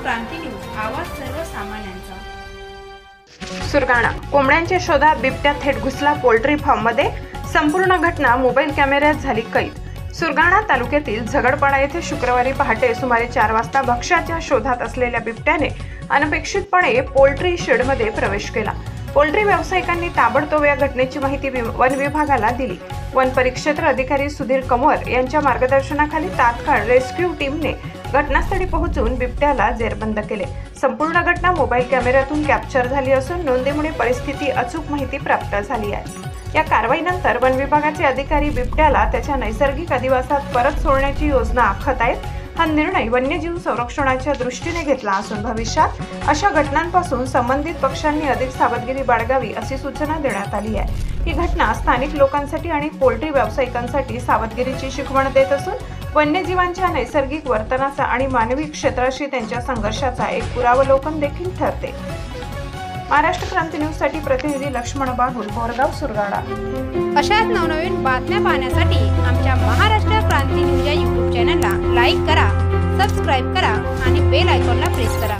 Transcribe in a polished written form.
क्रांती news, आवाज सर्वसामान्यांचा। सुरगाणा कोंबड्यांच्या शोधात बिबट्या थेट घुसला पोल्ट्री फार्ममध्ये। संपूर्ण घटना मोबाईल कॅमेऱ्यात झाली कैद। सुरगाणा तालुक्यातील झगडपाडा येथे शुक्रवारी पहाटे सुमारे 4 वाजता भक्ष्याच्या शोधात असलेल्या बिबट्याने अनपेक्षितपणे पोल्ट्री शेडमध्ये प्रवेश केला। पोल्ट्री व्यावसायिकांनी ताबडतोब या घटनेची माहिती वन विभागाला दिली। वन परिक्षेत्र अधिकारी सुधीर कंवर यांच्या मार्गदर्शनाखाली तात्काळ रेस्क्यू टीमने घटनास्थळी पोहोचून बिबट्याला जेरबंद केले। संपूर्ण घटना मोबाईल कॅमेऱ्यातून कॅप्चर झाली असून नोंदीमुळे परिस्थिती अचूक माहिती प्राप्त झाली आहे। या कारवाईनंतर वन विभागाचे अधिकारी बिबट्याला त्याच्या नैसर्गिक अधिवासात परत सोडण्याची योजना आखत आहेत। हा निर्णय वन्यजीव संरक्षणाच्या दृष्टीने घेतला असून भविष्यात अशा घटनांपासून संबंधित पक्षांनी अधिक सावधगिरी बाळगावी अशी सूचना देण्यात आली आहे। ही घटना स्थानिक लोकांसाठी आणि पोल्ट्री व्यावसायिकांसाठी सावधगिरीची शिकवण देत असून वन्यजीवांच्या नैसर्गिक वर्तनाचा आणि मानवी क्षेत्राशी त्यांच्या संघर्षाचा एक पुरावलोकन देखील ठरते। महाराष्ट्र क्रांती न्यूज साठी प्रतिनिधी लक्ष्मण बागुल, बोरगाव, सुरगाणा। अशाच नवनवीन बातम्या पाहण्यासाठी आमच्या महाराष्ट्र क्रांती न्यूज या YouTube चॅनलला लाईक करा, सबस्क्राईब करा आणि बेल आयकॉनला प्रेस करा।